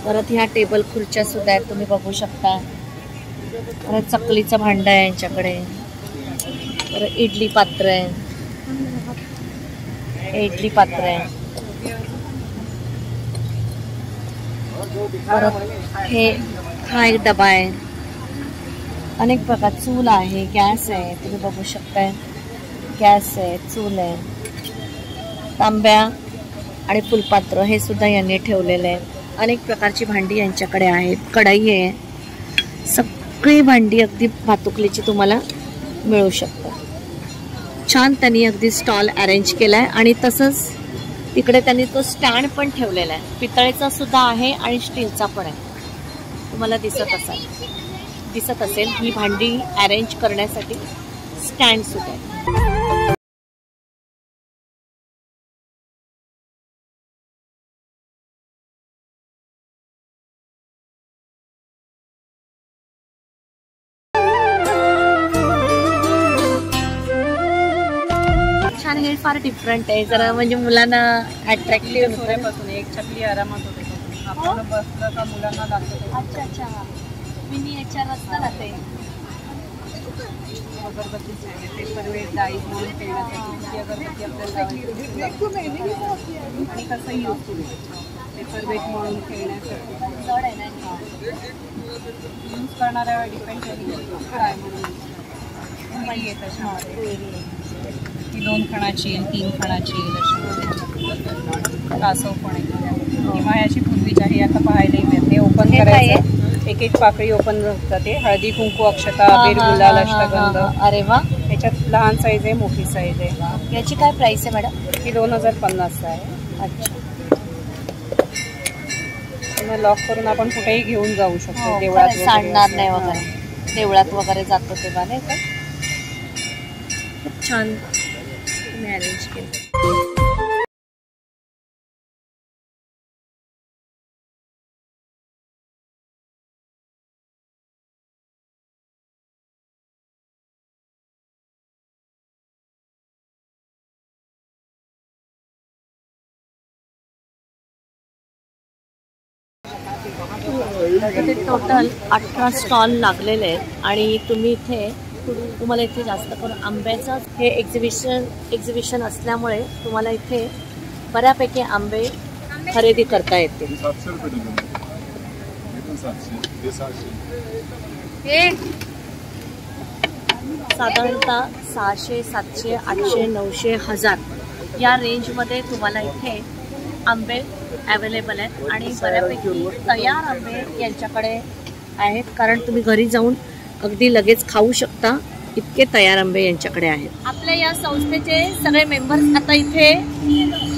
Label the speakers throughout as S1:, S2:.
S1: परत ह्या टेबल खुर्च्या सुद्धा आहेत, तुम्ही बघू शकता. परत चकलीचं भांडं आहे यांच्याकडे. परत इडली पात्र आहे, इडली पात्र आहे. परत हा एक डबा आहे. अनेक प्रकार, चूल आहे, गॅस आहे, तुम्ही बघू शकताय. गॅस आहे, चूल आहे, तांब्या आणि फुलपात्र हे सुद्धा यांनी ठेवलेलं आहे. अनेक प्रकारची भांडी यांच्याकडे आहेत. कढई आहे. सगळी भांडी अगदी भातुकलीची तुम्हाला मिळू शकतात. छान त्यांनी अगदी स्टॉल अरेंज केलाय आणि तसंच तिकडे त्यांनी तो स्टँड पण ठेवलेला आहे. पितळेचा सुद्धा आहे आणि स्टीलचा पण आहे. तुम्हाला दिसत असेल ही भांडी अरेंज करण्यासाठी स्टँड सुद्धा आहे. छान, हे फार डिफरंट आहे जरा, म्हणजे मुलांना अट्रॅक्टिव्ह
S2: सोऱ्यापासून एक चकली आरामात होते. आपण बसलं का मुलांना लागतं.
S1: अच्छा अच्छा, मिनी याच्या रस्ता राहते.
S2: अगरबत्तीच आहे ते सर्व डाळी म्हणून खेळण्यासाठी अगरबत्ती आपल्याला आणि कसंही असतो पेपर वेट म्हणून खेळण्यासाठी
S1: जड आहे ना.
S2: यूज करणाऱ्यावर डिपेंड काय म्हणून नाही येत अशामध्ये. ती 2 खणाची येईल, 3 खणाची येईल अशी. कासव पण आहे किंवा अशी पूर्वीची आहे, आता पाहायला मिळते. ओपन करायचं, एक एक पाकळी ओपन जाते. हळदी कुंकू, अक्षता, बेल, गुलाल, अष्टगंध.
S1: अरे वा,
S2: याच्यात लहान साईज आहे, मोठी साईज आहे.
S1: याची काय प्राइस आहे मॅडम?
S2: ही 2050 आहे.
S1: अच्छा,
S2: मग लॉक करून आपण कुठेही घेऊन जाऊ शकतो. देवळात
S1: सांडणार नाही वगैरे, देवळात वगैरे जातो तेव्हा नाही का. खूप छान तुम्ही अरेंज केलं. ते टोटल 18 स्टॉल लागलेले आहेत आणि तुम्हाला इथे जास्त करून आंब्याचं हे एक्झिबिशन असल्यामुळे तुम्हाला इथे बऱ्यापैकी आंबे खरेदी करता येतील. साधारणतः 600, 700, 800, 900, 1000 या रेंजमध्ये तुम्हाला इथे आंबे अवेलेबल आहेत आणि बऱ्यापैकी तयार आंबे यांच्याकडे आहेत, कारण तुम्ही घरी जाऊन अगदी लगेच खाऊ शकता, इतके तयार आंबे यांच्याकडे आहेत. आपल्या या संस्थेचे सगळे मेंबर्स आता इथे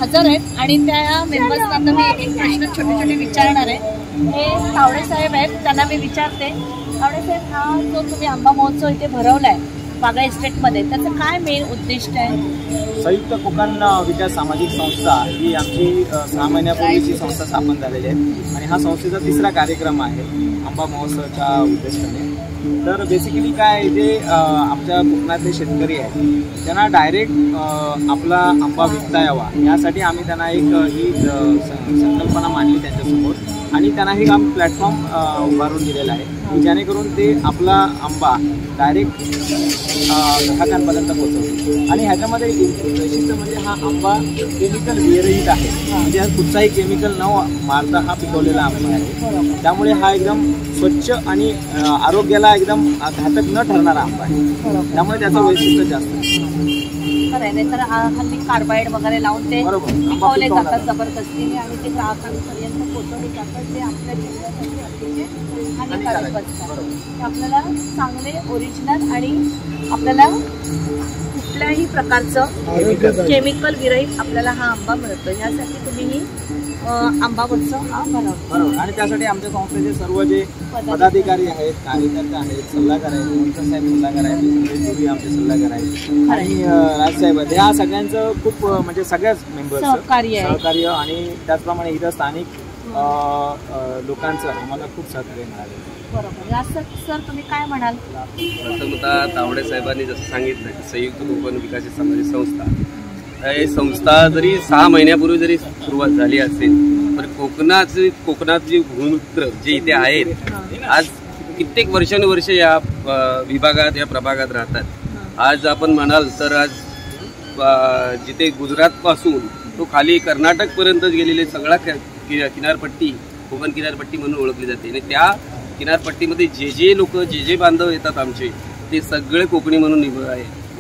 S1: हजर आहेत आणि त्या मेंबर्सना आता मी एक प्रश्न छोटे विचारणार आहे. हे तावडे साहेब आहेत, त्यांना मी विचारते. तावडे साहेब, हा जो तुम्ही आंबा महोत्सव इथे भरवलाय बागा इस्टेटमध्ये, त्याचं काय मेन उद्दिष्ट आहे?
S3: संयुक्त कोकण विकास सामाजिक संस्था ही आमची 6 महिन्यापूर्वीची संस्था स्थापन झालेली आहे आणि हा संस्थेचा 3रा कार्यक्रम आहे आंबा महोत्सवाच्या उद्देशाने. तर बेसिकली काय, जे आमच्या कोकणातले शेतकरी आहेत त्यांना डायरेक्ट आपला आंबा विकता यावा यासाठी आम्ही त्यांना एक ही संकल्पना मांडली त्यांच्यासमोर आणि त्यांना हे काम प्लॅटफॉर्म उभारून दिलेलं आहे, जेणेकरून ते आपला आंबा डायरेक्ट ग्राहकांपर्यंत पोहोचवतो. आणि ह्याच्यामध्ये वैशिष्ट्य म्हणजे हा आंबा केमिकल विरहित आहे, म्हणजे कुठचाही केमिकल न मारता हा पिकवलेला आंबा आहे. त्यामुळे हा एकदम स्वच्छ आणि आरोग्याला एकदम घातक न ठरणारा आंबा आहे. त्यामुळे त्याचं वैशिष्ट्य जास्त
S1: खरं आहे. तर हल्ली कार्बाईड वगैरे लावून ते पिकवले जातात जबरदस्तीने आणि ते ग्राहकांपर्यंत पोहोचवले जातात. ते आपल्या जिल्ह्यासाठी अतिशय हानिकारक असतात. ते आपल्याला चांगले ओरिजिनल आणि आपल्याला कुठल्याही प्रकारचं केमिकल विरहित आपल्याला हा आंबा मिळतो. यासाठी तुम्ही ही आंबा उत्सव हा बनवतो.
S3: बरोबर. आणि त्यासाठी आमच्या संस्थेचे सर्व जे पदाधिकारी आहेत, कार्यकर्ते आहेत, सल्लागार आहेत, साहेब सल्लागार आहेत, आमचे सल्लागार आहेत आणि राजसाहेब आहेत, या सगळ्यांचं खूप म्हणजे सगळ्याच मेंबर्स सहकार्य आणि त्याचप्रमाणे इथं स्थानिक लोकांचं आम्हाला खूप सहकार्य मिळालं.
S1: बरोबर. सर तुम्ही काय म्हणाल?
S4: प्रथमतः तावडे साहेबांनी जसं सांगितलं की संयुक्त कोकण विकास सामाजिक संस्था, ही संस्था जरी 6 महिन्यापूर्वी जरी सुरुवात झाली असेल, तर कोकणात जी भूमिपुत्र जे इथे आहेत आज कित्येक वर्षानुवर्ष या विभागात या प्रभागात राहतात. आज आपण म्हणाल तर आज जिथे गुजरात पासून तो खाली कर्नाटक पर्यंत गेलेले सगळा किनारपट्टी कोकण किनारपट्टी म्हणून ओळखली जाते. आणि त्या किनारपट्टीमध्ये जे लोक जे बांधव येतात आमचे ते सगळे कोकणी म्हणून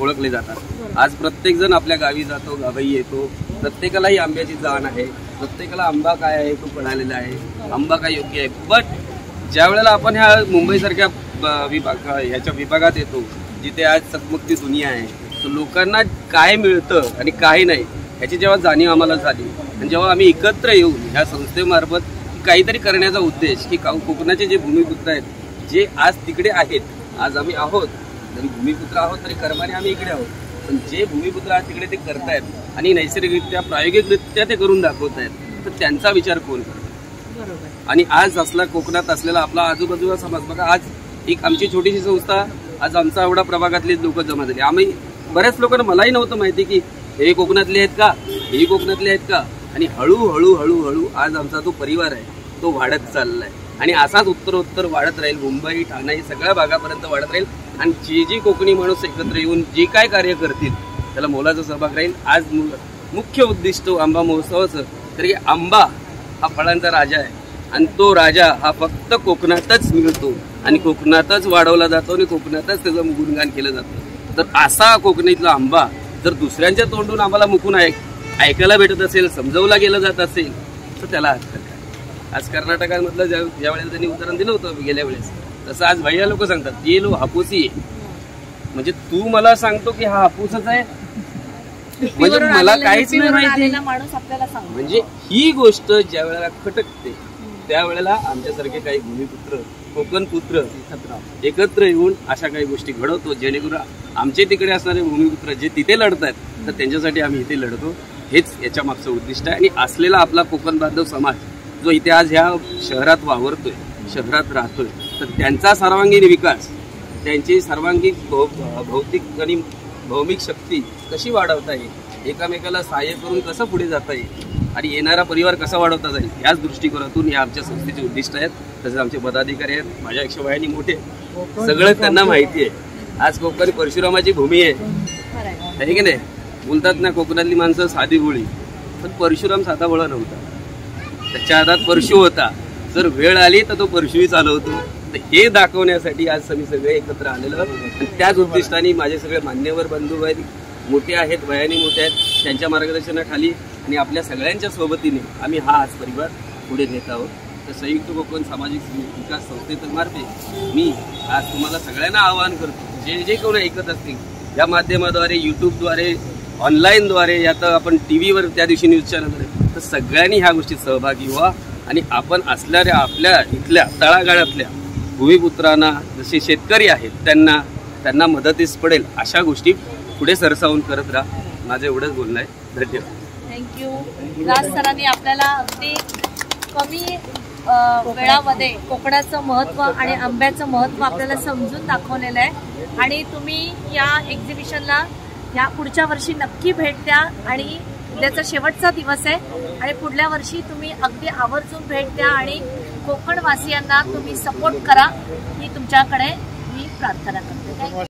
S4: ओळखले जातात. आज प्रत्येक जण आपल्या गावी जातो, गावी येतो, प्रत्येकाला ही आंब्याची जाण आहे, प्रत्येकाला आंबा काय आहे तो कळालेला आहे, आंबा काय योग्य आहे. बट ज्या वेळेला आपण ह्या मुंबईसारख्या ह्याच्या विभागात येतो जिथे आज चकमकती दुनिया आहे, तर लोकांना काय मिळतं आणि काय नाही ह्याची जेव्हा जाणीव आम्हाला झाली आणि जेव्हा आम्ही एकत्र येऊन ह्या संस्थेमार्फत काहीतरी करण्याचा उद्देश की कोकणाचे जे भूमिपुत्र आहेत जे आज तिकडे आहेत, आज आम्ही आहोत, जरी भूमिपुत्र आहोत तरी कर्माने आम्ही इकडे आहोत, पण जे भूमिपुत्र आज तिकडे ते करतायत आणि नैसर्गिकरित्या प्रायोगिकरित्या ते करून दाखवत आहेत, तर त्यांचा विचार कोण करतो. आणि आज असला कोकणात असलेला आपला आजूबाजूचा समाज बघा, आज एक आमची छोटीशी संस्था, आज आमचा एवढा प्रभागातली लोक जमा झाली. आम्ही बऱ्याच लोकांना मलाही नव्हतं माहिती की हे कोकणातले आहेत का, हे कोकणातले आहेत का. आणि हळूहळू आज आमचा तो परिवार आहे तो वाढत चाललाय आणि असाच उत्तरोत्तर वाढत राहील. मुंबई, ठाणे सगळ्या भागापर्यंत वाढत राहील आणि जी कोकणी माणूस एकत्र येऊन जे काय कार्य करतील त्याला मोलाचा सहभाग राहील. आज मुख्य उद्दिष्ट आंबा महोत्सवाचं तर आंबा हा फळांचा राजा आहे आणि तो राजा हा फक्त कोकणातच मिळतो आणि कोकणातच वाढवला जातो आणि कोकणातच त्याचं गुणगान केलं जातं. तर असा कोकणीतला आंबा जर दुसऱ्यांच्या तोंडून आम्हाला मुकून ऐकायला भेटत असेल, समजवला गेलं जात असेल, तर त्याला अर्थ काय. आज कर्नाटकामधलं ज्या वेळेला त्यांनी उदाहरण दिलं होतं गेल्या वेळेस, तसं आज भैया लोक सांगतात ये लो हापूसी आहे. म्हणजे तू मला सांगतो की हा हापूसच आहे, म्हणजे मला काहीच नाही माहिती. म्हणजे ही गोष्ट ज्या वेळेला खटकते त्यावेळेला आमच्यासारखे काही भूमिपुत्र, कोकण पुत्र एकत्र येऊन अशा काही गोष्टी घडवतो जेणेकरून आमचे तिकडे असणारे भूमिपुत्र जे तिथे लढतात तर त्यांच्यासाठी आम्ही इथे लढतो. हेच याच्या मागचं उद्दिष्ट आहे. आणि असलेला आपला कोकण बांधव समाज जो इथे आज ह्या शहरात वावरतोय, शहरात राहतोय, तर त्यांचा सर्वांगीण विकास, त्यांची सर्वांगीण भौतिक आणि भौमिक शक्ती कशी वाढवता येईल, एकामेकाला सहाय्य करून कसं पुढे जाता येईल आणि येणारा परिवार कसा वाढवता जाईल, याच दृष्टिकोनातून या आमच्या संस्थेचे उद्दिष्ट आहेत. तसेच आमचे पदाधिकारी आहेत, माझ्यापेक्षा वयाने मोठे, सगळं त्यांना माहिती आहे. आज कोकण परशुरामाची भूमी आहे की नाही. बोलतात ना कोकणातली माणसं साधी भोळी, पण परशुराम साधा भोळा नव्हता, त्याच्या हातात परशु होता. जर वेळ आली तर तो परशुही चालवतो. तर हे दाखवण्यासाठी आज आम्ही सगळे एकत्र आलेलो आणि त्याच उद्दिष्टाने माझे सगळे मान्यवर बंधू आहेत, मोठे आहेत, वयाने मोठे आहेत, त्यांच्या मार्गदर्शनाखाली आणि आपल्या सगळ्यांच्या सोबतीने आम्ही हा आज परिवार पुढे नेत आहोत. तर संयुक्त कोकण सामाजिक विकास संस्थेतर्फे मी आज तुम्हाला सगळ्यांना आवाहन करतो, जे कोणी ऐकत असतील या माध्यमाद्वारे, यूट्यूबद्वारे, ऑनलाईनद्वारे, आता आपण टीव्हीवर त्या दिवशी न्यूज चॅनलवर, तर सगळ्यांनी ह्या गोष्टीत सहभागी व्हा आणि आपण असणाऱ्या आपल्या इथल्या तळागाळातल्या भूमिपुत्रांना, जसे शेतकरी आहेत त्यांना मदतीस पडेल अशा गोष्टी पुढे सरसावून करत राहा. माझं एवढंच बोलणं आहे. धन्यवाद.
S1: थँक्यू. राज सरांनी आपल्याला अगदी कमी वेळामध्ये कोकणाचं महत्त्व आणि आंब्याचं महत्त्व आपल्याला समजून दाखवलेलं आहे. आणि तुम्ही या एक्झिबिशनला या पुढच्या वर्षी नक्की भेट द्या. आणि उद्याचा शेवटचा दिवस आहे आणि पुढल्या वर्षी तुम्ही अगदी आवर्जून भेट द्या आणि कोकणवासियांना तुम्ही सपोर्ट करा ही तुमच्याकडे मी प्रार्थना करते.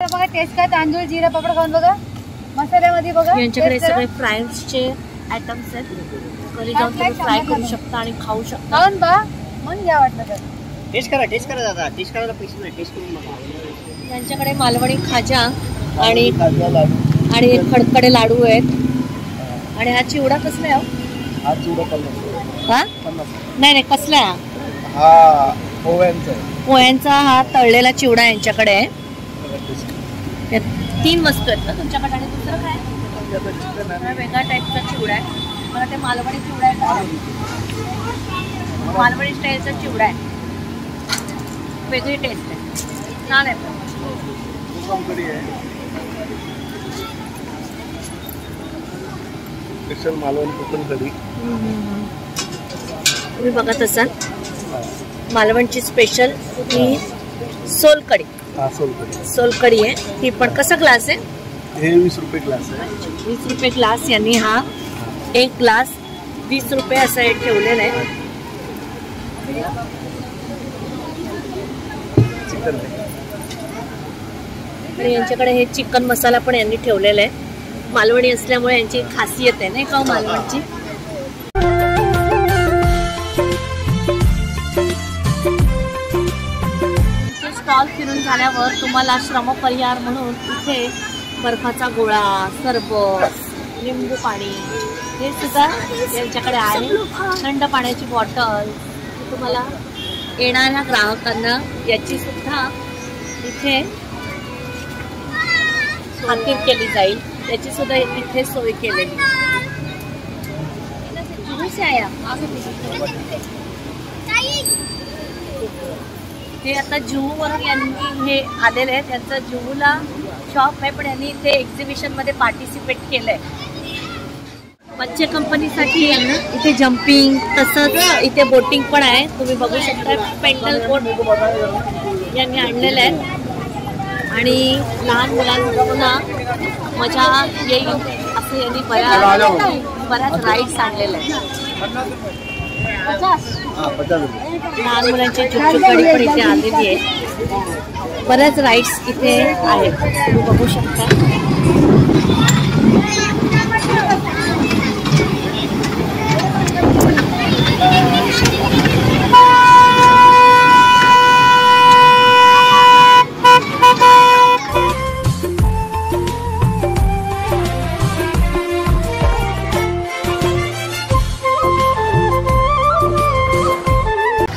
S2: बघा टेस्ट काय, तांदूळ जिरा पापड खाऊन बघा, मसाल्यामध्ये बघा
S1: यांच्याकडे सगळे फ्राईजचे आयटम्स आहेत. घरी जाऊन तुम्ही फ्राय करू शकता आणि खाऊ शकता.
S2: खाऊन बा मग घ्या वाटलं तर.
S5: टेस्ट करा दादा, टेस्ट करायला पैसे नाही, टेस्ट करून बघा.
S1: यांच्याकडे मालवणी खाजा आणि खडखडे लाडू आहेत. आणि हा चिवडा कसला आहे?
S5: हा चिवडा 50.
S1: हा नाही कसला?
S5: हा
S1: पोह्यांचा हा तळलेला चिवडा यांच्याकडे आहे. यात 3 वस्तू आहेत ना तुमच्याकडे आणि दुसरं काय वेगळा टाईपचा चिवडा आहे. मला ते मालवणी चिवडा आहे का, मालवणी स्टाईलचा चिवडा आहे, वेगळी टेस्ट आहे, छान आहे.
S6: स्पेशल मालवणी कोकण कढी.
S1: तुम्ही बघत असाल मालवणची स्पेशल ही सोलकढी. सोलकढी आहे ती पण. कसा ग्लास आहे?
S6: हे 20 रुपये ग्लास आहे.
S1: 20 रुपये ग्लास. यांनी हा एक ग्लास 20 रुपये असं हे ठेवलेलं आहे.
S6: चिकन
S1: आणि यांच्याकडे हे चिकन मसाला पण यांनी ठेवलेला आहे. मालवणी असल्यामुळे यांची खासियत आहे नाही का मालवणची. स्टॉल फिरून झाल्यावर तुम्हाला श्रम परिहार म्हणून इथे बर्फाचा गोळा, सरबत, लिंबू पाणी हे सुद्धा यांच्याकडे आहे. थंड पाण्याची बॉटल तुम्हाला येणाऱ्या ग्राहकांना याची सुद्धा इथे खातिर केली जाईल. याची सुद्धा इथे सोय केलेली. हे आता जुहूवरून यांनी हे आलेले आहेत. त्यांचं जुहूला शॉप आहे पण यांनी इथे एक्झिबिशन मध्ये पार्टिसिपेट केलंय. मच्छी कंपनीसाठी यांना इथे जम्पिंग तसंच इथे बोटिंग पण आहे. तुम्ही बघू शकता पेंडल बोट यांनी आणलेले आहेत आणि लहान मुलांना मजा येईल असं यांनी बऱ्याच राईड्स आणलेल्या आहेत. लहान मुलांची चुकचुकडी पण इथे आलेली आहे. बऱ्याच राईड्स इथे आहेत तुम्ही बघू शकता.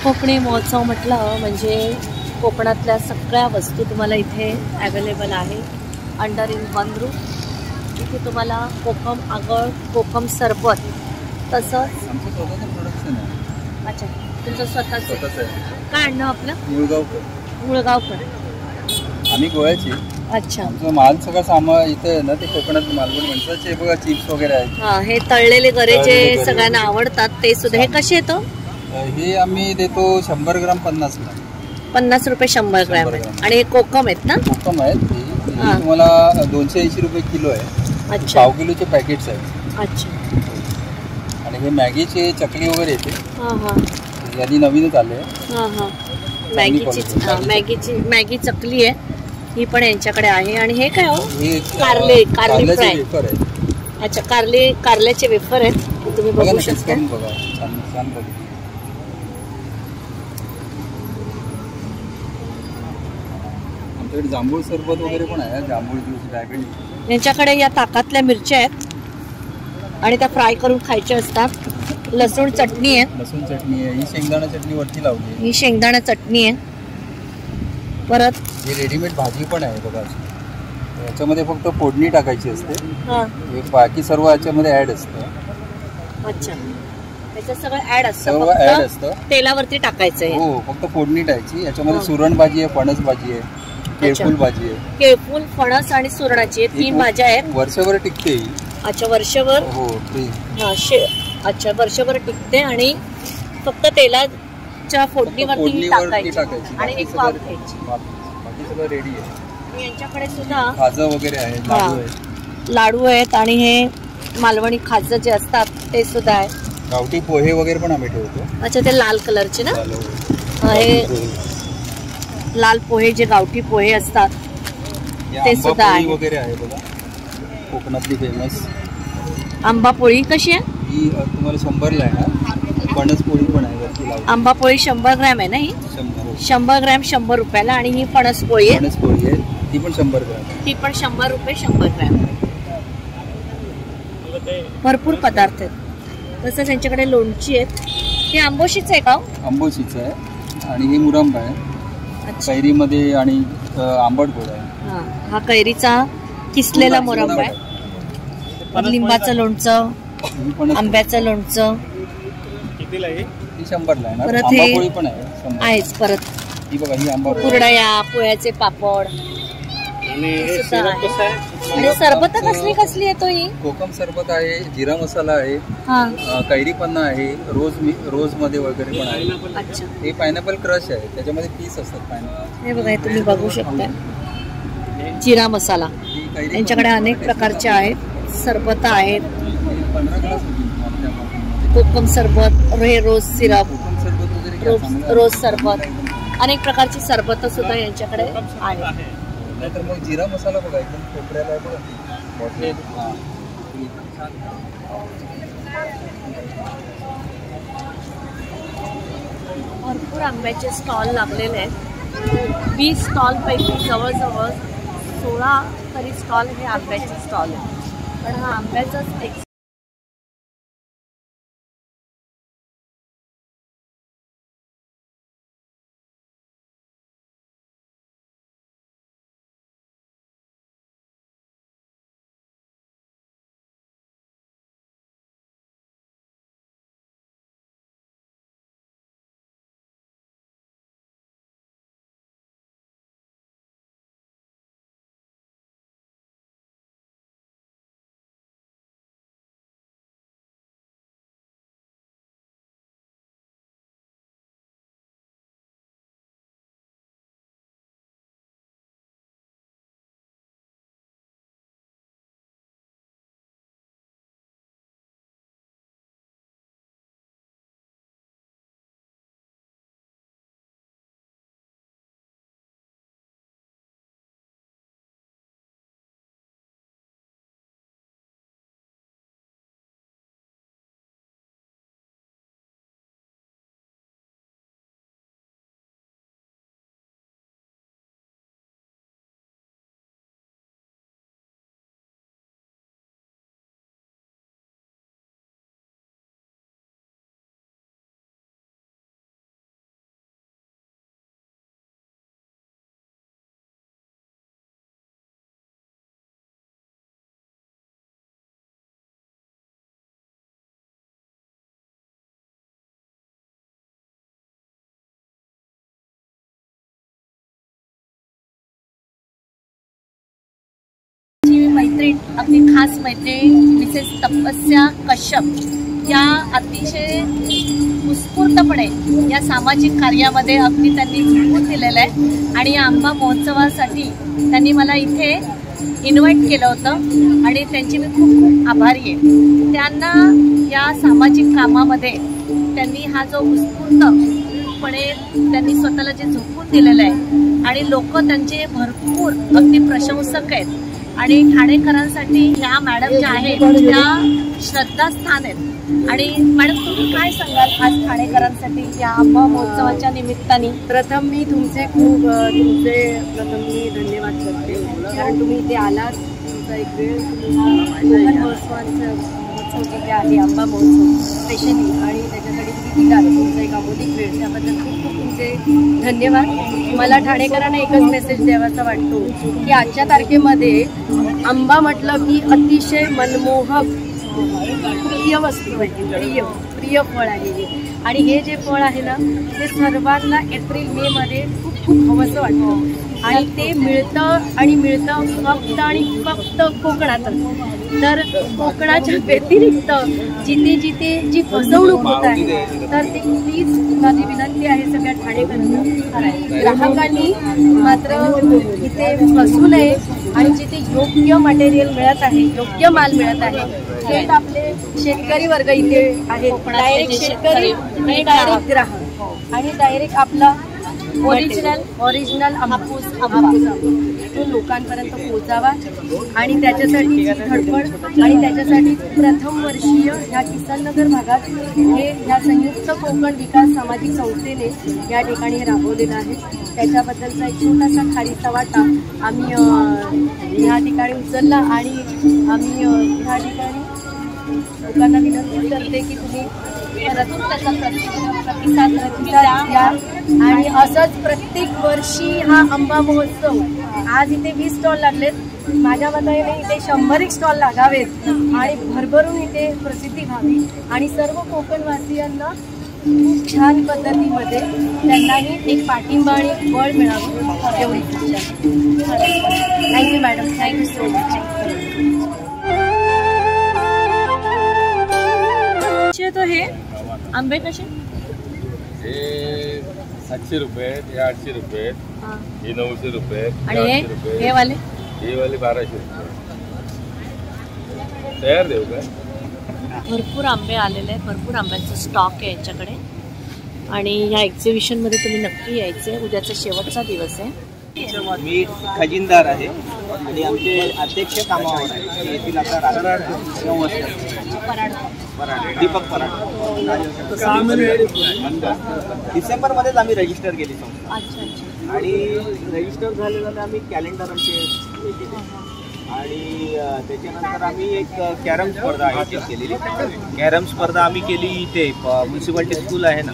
S1: कोकणी महोत्सव म्हटलं म्हणजे कोकणातल्या सगळ्या वस्तू तुम्हाला इथे अवेलेबल आहे. Under in one roof. इथे तुम्हाला कोकम आगळ, कोकम सरबत तसंच.
S6: प्रोडक्शन आहे.
S1: अच्छा तुमचं स्वतःचं
S6: आहे.
S1: काय आणणं आपलं? मुळगावकर.
S6: आम्ही गोव्याची.
S1: अच्छा.
S6: आमचं माल सगळं सामान इथे आहे ना ते कोकणात मालवण म्हणतात. बघा चिप्स वगैरे आहेत.
S1: हा हे तळलेले गरे जे सगळ्यांना आवडतात ते सुद्धा. हे कसे येतो?
S6: हे आम्ही देतो 100 ग्राम 50 ला.
S1: 50 रुपये 100 ग्रॅम आहे. आणि हे कोकम आहेत ना?
S6: कोकम आहेत. तुम्हाला 280 रुपये किलो आहे.
S1: अच्छा.
S6: 1/2 किलोचे पॅकेट्स आहेत.
S1: अच्छा.
S6: आणि हे मॅगीचे चकली वगैरे येते.
S1: हां हां.
S6: यादी नवीनच आले.
S1: हां हां. मॅगी चकली आहे ही पण यांच्याकडे आहे. आणि हे काय हो? कारले फ्राय. अच्छा कारल्याचे वेफर आहेत तुम्ही बघू शकता.
S6: जांभूळ सरबत वगैरे पण आहे. जांभूळ ज्यूस, डायबिटीज.
S1: यांच्याकडे या ताकातल्या मिरच्या आहेत आणि त्या फ्राय करून खायच्या असतात. लसूण चटणी आहे.
S6: लसूण चटणी आहे. ही शेंगदाणा चटणी वरती लावली.
S1: ही शेंगदाणा चटणी आहे. परत
S6: ही रेडीमेड भाजी पण आहे बघा. याच्यामध्ये फक्त फोडणी टाकायची असते. बाकी सर्व याच्यामध्ये ऍड असतं.
S1: अच्छा त्याच्यात सगळं ऍड असतं.
S6: सर्व ऍड असतं.
S1: तेलावरती टाकायचं आहे.
S6: हो फक्त फोडणी टाकायची. याच्यामध्ये सुरण भाजी आहे, फणस भाजी आहे, केळफूल भाजी आहे.
S1: केळफूल, फणस आणि सुरणाची 3 भाज्या आहेत.
S6: वर्षभर टिकते.
S1: अच्छा वर्षभर.
S6: हो
S1: अच्छा वर्षभर टिकते आणि फक्त तेलाच्या फोडणीवरती टाकायची आणि एक वाफ घ्यायची.
S6: बाकी सगळं रेडी आहे.
S1: यांच्याकडे सुद्धा
S6: खाजा वगैरे आहे,
S1: लाडू आहेत आणि हे मालवणी खाजा जे असतात ते सुद्धा आहे.
S6: गावठी पोहे वगैरे पण आम्ही ठेवतो.
S1: अच्छा ते लाल कलरचे ना? हे लाल पोहे जे गावठी पोहे असतात ते सुद्धा आहे.
S6: वगैरे आहे बघा कोकणातली फेमस
S1: आंबा पोळी. कशी आहे
S6: ही? तुम्हाला 100 ला आहे ना. फणस पोळी पण आहे वरती लावली.
S1: आंबा पोळी 100 ग्रॅम आहे ना ही? 100 ग्रॅम 100 रुपयाला. आणि ही फणस पोळी आहे.
S6: फणस पोळी आहे ती पण 100 ग्रॅम.
S1: ती पण 100 रुपये 100 ग्रॅम. भरपूर पदार्थ आहेत. तसंच यांच्याकडे लोणची आहेत. हे आंबोशीच आहे का?
S6: आंबोशीचं आहे. आणि हे मुरंबा आहे,
S1: अच्छा
S6: कैरीमध्ये आणि आंबट गोड आहे.
S1: हा कैरीचा किसलेला मुरंबा आहे. लिंबाचं लोणचं,
S6: ही पण
S1: आंब्याचं लोणचं
S3: कितीला आहे?
S6: ही 100ला आहे ना.
S1: परत हे
S6: आंबापोळी पण आहे 100.
S1: आहेच. परत
S6: ही बघा ही आंबापोळी.
S1: कुरडया, पोह्याचे पापड
S3: आणि
S1: हे
S3: हे
S1: सुद्धा
S3: सिरप
S1: आहे.
S3: कसं आहे?
S1: आणि सरबत कसली येतो ही?
S6: कोकम सरबत आहे, जिरा मसाला आहे,
S1: हा
S6: कैरी पन्ना आहे, रोज मध्ये वगैरे पण आहे.
S1: अच्छा.
S6: हे पायनॅपल क्रश आहे, त्याच्यामध्ये पीस असतात पायनॅपल.
S1: हे बघा, हे तुम्ही बघू शकता. जिरा मसाला
S6: ही कैरी
S1: यांच्याकडे अनेक प्रकारचे आहेत. सरबत आहेत,
S6: 15 ग्लास होती तुम्हाला त्या बॉटलमध्ये.
S1: कोकम सरबत, हे रोज सिरप,
S6: कोकम सरबत वगैरे घ्या, चांगलं
S1: रोज सरबत, अनेक प्रकारची सरबत सुद्धा यांच्याकडे आहेत.
S6: नाहीतर मग जिरा मसाला बघा एकदम खोबऱ्याला आहे बघा बॉटल. हां
S1: भरपूर आंब्याचे स्टॉल लागलेले आहेत. 20 स्टॉलपैकी जवळजवळ 16 तरी स्टॉल हे आंब्याचे स्टॉल आहेत. पण हा आंब्याचाच एक मैत्रीण, आपली खास मैत्रीण मिसेस तपस्या कश्यप या अतिशय उत्स्फूर्तपणे या सामाजिक कार्यामध्ये अगदी त्यांनी झुकून दिलेलं आहे. आणि या आंबा महोत्सवासाठी त्यांनी मला इथे इन्व्हाइट केलं होतं आणि त्यांची मी खूप खूप आभारी आहे. त्यांना या सामाजिक कामामध्ये त्यांनी हा जो उत्स्फूर्तपणे त्यांनी स्वतःला जे झोकून दिलेलं आहे आणि लोक त्यांचे भरपूर अगदी प्रशंसक आहेत. आणि ठाणेकरांसाठी ह्या मॅडम ज्या आहेत त्या श्रद्धास्थान आहेत. आणि मॅडम, तुम्ही काय सांगाल आज ठाणेकरांसाठी या आंबा महोत्सवाच्या निमित्ताने?
S2: प्रथम मी तुमचे धन्यवाद करते, कारण तुम्ही इथे आलात. तुमचा एक वेळ कोकण महोत्सव जे आहे आंबा महोत्सव स्पेशली, आणि त्याच्यासाठी तुम्ही दिला तुमचा एक अमोलिक वेळ, त्याबद्दल खूप खूप तुमचे धन्यवाद. मला ठाणेकरांना एकच मेसेज द्यावासा वाटतो की आजच्या तारखेमध्ये आंबा म्हटलं की अतिशय मनमोहक प्रिय वस्तू आहे, प्रिय फळ आहे हे. आणि हे जे फळ आहे ना ते सर्वांना एप्रिल मे मध्ये खूप खूप हवंसं वाटतं. आणि ते मिळतं फक्त आणि फक्त कोकणातच. तर कोकणाच्या व्यतिरिक्त जिथे जी फसवणूक होत आहे तर ती प्लीज माझी विनंती आहे सगळ्या ठाणेकरांना, ग्राहकांनी मात्र इथे फसू नये. आणि जिथे योग्य मटेरियल मिळत आहे, योग्य माल मिळत आहे, थेट आपले शेतकरी वर्ग इथे आहेत, डायरेक्ट शेतकरी आणि डायरेक्ट ग्राहक आणि डायरेक्ट आपला ओरिजिनल हापूस तो लोकांपर्यंत पोहोचावा. आणि त्याच्यासाठी धडपड आणि त्याच्यासाठी प्रथम वर्षीय ह्या किसननगर भागात ह्या संयुक्त कोकण विकास सामाजिक संस्थेने या ठिकाणी राबवलेला आहे. त्याच्याबद्दलचा एक छोटासा खारीचा वाटा आम्ही ह्या ठिकाणी उचलला आणि आम्ही ह्या ठिकाणी
S1: लोकांना विनंती करते की तुम्ही परत त्याचा प्रतिसाद द्या आणि असंच प्रत्येक वर्षी हा आंबा महोत्सव, आज इथे 20 स्टॉल लागलेत, माझ्या मताने इथे 100 स्टॉल लागावेत आणि भरभरून इथे प्रसिद्धी व्हावी आणि सर्व कोकणवासियांना खूप छान पद्धतीमध्ये त्यांनाही एक पाठिंबा आणि बळ मिळावं एवढीच इच्छा. Thank you madam, thank you so much. तो हे आंबे कसे?
S7: हे 700 रुपये, हे 800 रुपये, हे 900 रुपये
S1: आणि हे वाले
S7: 1200 रुपये. तयार देऊ काय?
S1: भरपूर आंबे आलेले आहेत, भरपूर आंब्यांचा स्टॉक आहे यांच्याकडे आणि ह्या एक्झिबिशनमध्ये तुम्ही नक्की यायचे. उद्याचा शेवटचा दिवस आहे.
S3: मी खजिनदार आहे आणि आमचे अध्यक्ष कामावर आहे, येथील आता 9 वाजता. दीपक पराड. डिसेंबरमध्येच आम्ही रजिस्टर केली संस्था आणि रजिस्टर झाले आम्ही कॅलेंडर आमचे हे केले आणि त्याच्यानंतर आम्ही एक कॅरम स्पर्धा आयोजित केलेली. कॅरम स्पर्धा आम्ही केली इथे म्युन्सिपाल्टी स्कूल आहे ना,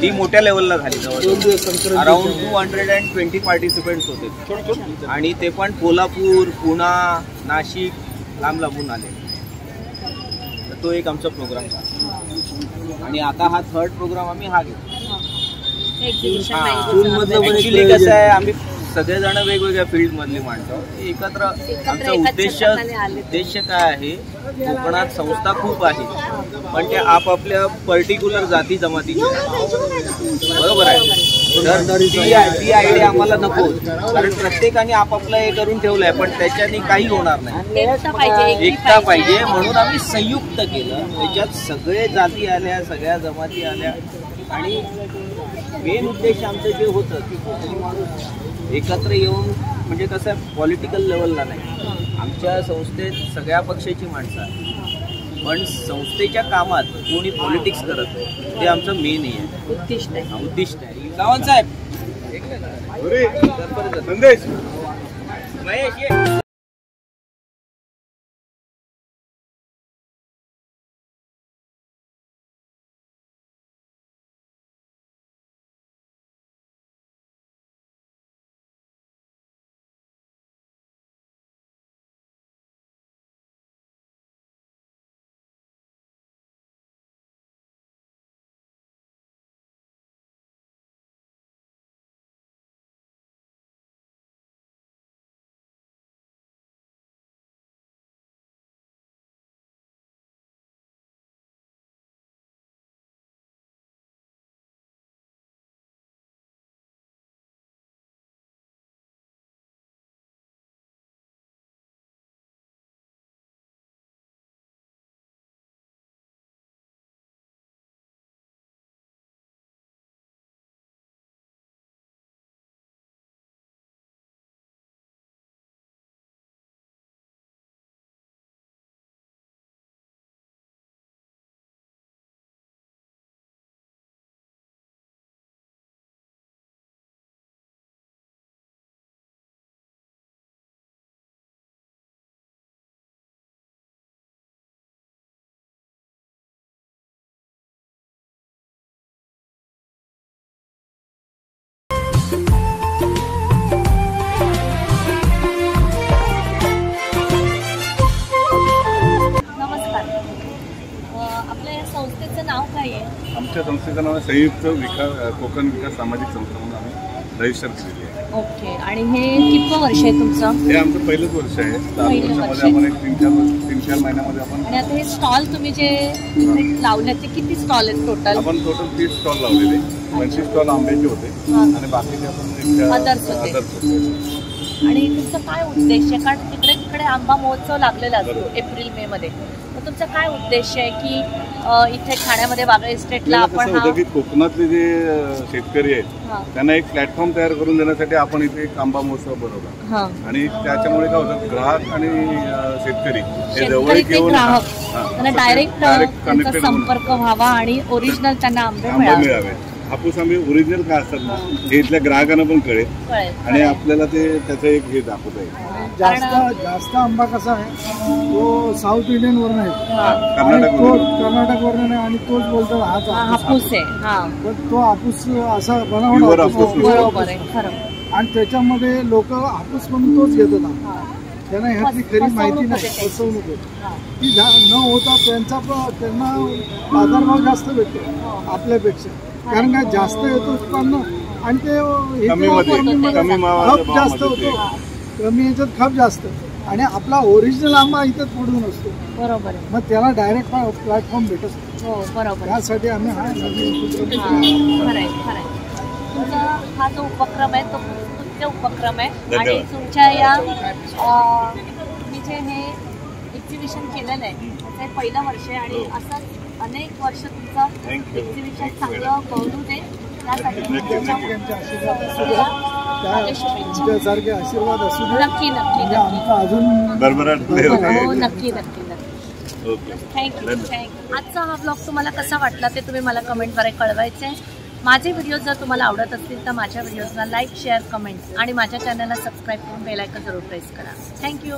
S3: ती मोठ्या लेवलला झाली. जवळ अराउंड 220 पार्टिसिपेंट्स होते आणि ते पण कोल्हापूर, पुणा, नाशिक लांब लांबून आले. तर तो एक आमचा प्रोग्राम झाला आणि आता हा 3rd प्रोग्राम आम्ही हा घेतो. ऍक्च्युली कसं आहे, आम्ही सगळेजण वेगवेगळ्या फील्ड मधली माणसं एकत्र. आमचा उद्देश काय आहे, कोकणात संस्था खूप आहे पण त्या आपापल्या पर्टिक्युलर जाती जमातीची बरोबर आहे. तर ती आयडिया आम्हाला नको, कारण प्रत्येकाने आपापलं हे करून ठेवलंय पण त्याच्याने काही होणार नाही. एकता पाहिजे म्हणून आम्ही संयुक्त केलं. त्याच्यात सगळे जाती आल्या, सगळ्या जमाती आल्या आणि मेन उद्देश आमचं जे होतं की कोकणी माणूस एकत्र येऊन, म्हणजे कसं आहे पॉलिटिकल लेवलला नाही, आमच्या संस्थेत सगळ्या पक्षाची माणसं आहेत पण संस्थेच्या कामात कोणी पॉलिटिक्स करत नाही, ते आमचं मेन हे आहे, उद्दिष्ट आहे. सावंत साहेब संदेश महेश
S7: आमच्या संस्थेचं नाव संयुक्त कोकण विकास सामाजिक संस्था म्हणून आम्ही रजिस्टर केलेली आहे.
S1: ओके. आणि हे कितवं वर्ष आहे तुमचं?
S7: हे आमचं पहिलंच वर्ष आहे. 10 वर्षामध्ये आपण एक 3-4 महिन्यामध्ये आपण. आणि
S1: आता हे स्टॉल तुम्ही जे लावले ते किती स्टॉल आहेत टोटल?
S7: आपण टोटल 30 स्टॉल लावलेले. 25 स्टॉल आंब्याचे होते आणि बाकीचे आपण
S1: अदर्स होते. आणि तुमचा काय उद्देश आहे? कारण तिकडे आंबा महोत्सव लागलेला असतो एप्रिल मे मध्ये, तर तुमचा काय उद्देश आहे की इथे ठाण्यामध्ये वागळे इस्टेटला आपण
S7: की कोकणातले जे शेतकरी आहेत त्यांना एक प्लॅटफॉर्म तयार करून देण्यासाठी आपण इथे एक आंबा महोत्सव बनवला आणि त्याच्यामुळे काय होतं, ग्राहक आणि शेतकरी हे जवळ येऊन
S1: डायरेक्ट त्यांचा संपर्क व्हावा आणि ओरिजिनल त्यांना आंबे
S7: मिळावे. हापूस आंबे ओरिजिनल काय असतात ना हे इथल्या ग्राहकांना पण कळेल आणि आपल्याला ते त्याचं एक हे दाखवता येईल.
S8: जास्त आंबा कसा आहे तो साऊथ इंडियन वरून आहे, कर्नाटक वरून आहे आणि तोच बोलतात
S1: हापूस आहे.
S8: पण तो हापूस असा बनावट
S1: बरोबर आहे खरं.
S8: आणि त्याच्यामध्ये लोक हापूस म्हणून तोच घेत होता. त्यांना ह्याची खरी माहिती नाही, फसवणूक होती ती न होता. त्यांना बाजारभाव जास्त भेटतो आपल्यापेक्षा, कारण का जास्त येतो उत्पन्न आणि ते खप जास्त होतो, कमी याच्यात खप जास्त आणि आपला ओरिजिनल आंबा इथं पडून असतो.
S1: बरोबर.
S8: मग त्याला डायरेक्ट प्लॅटफॉर्म भेटत.
S1: हो बरोबर.
S8: त्यासाठी आम्ही हा
S1: तुमचा हा जो उपक्रम आहे तो तुमचा उपक्रम आहे आणि तुमच्या या तुम्ही जे हे एक्झिबिशन केलेलं आहे त्याचं हे पहिलं वर्ष आहे आणि असंच अनेक वर्ष तुमचं एक्झिबिशन चांगलं करू दे त्यासाठी
S8: तुमच्यासारखे आशीर्वाद असू दे.
S1: नक्की नक्की नक्की
S8: अजून
S1: हो नक्की नक्की नक्की. थँक्यू. आजचा हा ब्लॉग तुम्हाला कसा वाटला ते तुम्ही मला कमेंटद्वारे कळवायचं आहे. माझे व्हिडिओज जर तुम्हाला आवडत असतील तर माझ्या व्हिडिओजला लाईक शेअर कमेंट आणि माझ्या चॅनलला सबस्क्राईब करून बेल आयकॉन जरूर प्रेस करा. थँक्यू.